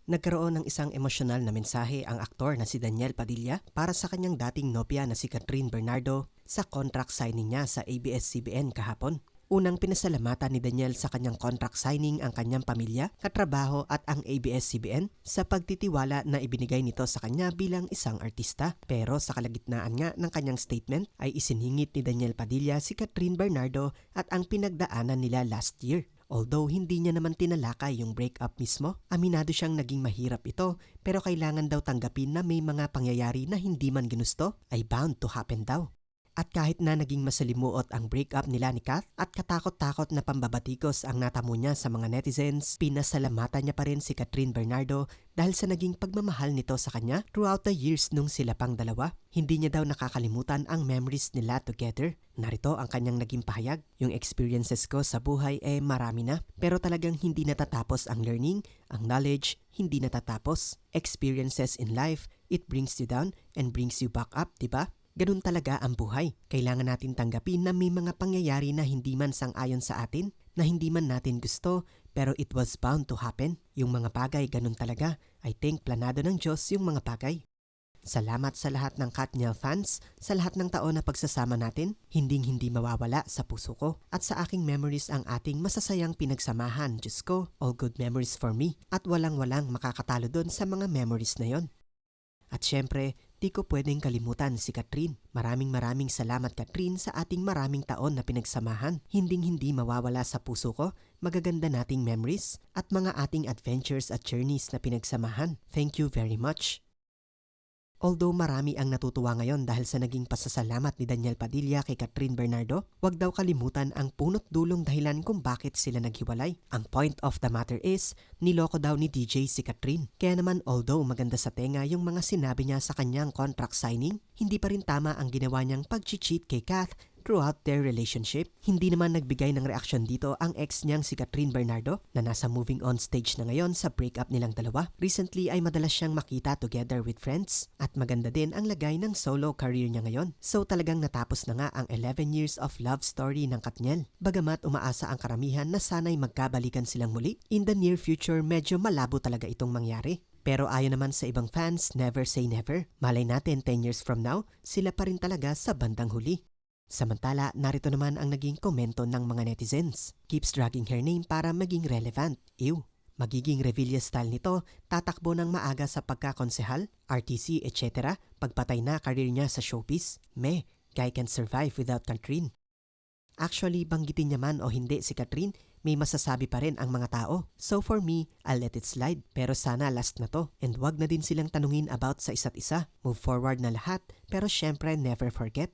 Nagkaroon ng isang emosyonal na mensahe ang aktor na si Daniel Padilla para sa kanyang dating nobya na si Catherine Bernardo sa contract signing niya sa ABS-CBN kahapon. Unang pinasalamatan ni Daniel sa kanyang contract signing ang kanyang pamilya, katrabaho at ang ABS-CBN sa pagtitiwala na ibinigay nito sa kanya bilang isang artista. Pero sa kalagitnaan nga ng kanyang statement ay isiningit ni Daniel Padilla si Catherine Bernardo at ang pinagdaanan nila last year. Although hindi niya naman tinalakay yung breakup mismo, aminado siyang naging mahirap ito pero kailangan daw tanggapin na may mga pangyayari na hindi man ginusto ay bound to happen daw. At kahit na naging masalimuot ang breakup nila ni Kath at katakot-takot na pambabatikos ang natamo niya sa mga netizens, pinasalamatan niya pa rin si Catherine Bernardo dahil sa naging pagmamahal nito sa kanya throughout the years nung sila pang dalawa. Hindi niya daw nakakalimutan ang memories nila together. Narito ang kanyang naging pahayag. Yung experiences ko sa buhay marami na, pero talagang hindi natatapos ang learning, ang knowledge, hindi natatapos. Experiences in life, it brings you down and brings you back up, diba? Ganun talaga ang buhay. Kailangan natin tanggapin na may mga pangyayari na hindi man sang-ayon sa atin, na hindi man natin gusto, pero it was bound to happen. Yung mga bagay ganun talaga. I think planado ng Diyos yung mga bagay. Salamat sa lahat ng Katniel fans, sa lahat ng taon na pagsasama natin, hinding-hindi mawawala sa puso ko. At sa aking memories ang ating masasayang pinagsamahan, Diyos ko, all good memories for me. At walang-walang makakatalo doon sa mga memories na yon. At syempre, di ko pwedeng kalimutan si Catherine. Maraming salamat Catherine sa ating maraming taon na pinagsamahan. Hinding-hindi mawawala sa puso ko, magaganda nating memories at mga ating adventures at journeys na pinagsamahan. Thank you very much. Although marami ang natutuwa ngayon dahil sa naging pasasalamat ni Daniel Padilla kay Catherine Bernardo, wag daw kalimutan ang punot dulong dahilan kung bakit sila naghiwalay. Ang point of the matter is, niloko daw ni DJ si Catherine. Kaya naman although maganda sa tenga yung mga sinabi niya sa kanyang contract signing, hindi pa rin tama ang ginawa niyang pag-cheat kay Kath throughout their relationship. Hindi naman nagbigay ng reaksyon dito ang ex niyang si Catherine Bernardo na nasa moving on stage na ngayon sa breakup nilang dalawa. Recently ay madalas siyang makita together with friends at maganda din ang lagay ng solo career niya ngayon. So talagang natapos na nga ang 11 years of love story ng Katniel. Bagamat umaasa ang karamihan na sana'y magkabalikan silang muli, in the near future medyo malabo talaga itong mangyari. Pero ayon naman sa ibang fans, never say never. Malay natin 10 years from now, sila pa rin talaga sa bandang huli. Samantala, narito naman ang naging komento ng mga netizens. Keeps dragging her name para maging relevant. Ew. Magiging Revilla style nito, tatakbo ng maaga sa pagkakonsehal, RTC, etc. Pagpatay na career niya sa showbiz. Guy can survive without Catherine. Actually, banggitin niya man o hindi si Catherine, may masasabi pa rin ang mga tao. So for me, I'll let it slide. Pero sana last na to. And wag na din silang tanungin about sa isa't isa. Move forward na lahat, pero syempre never forget.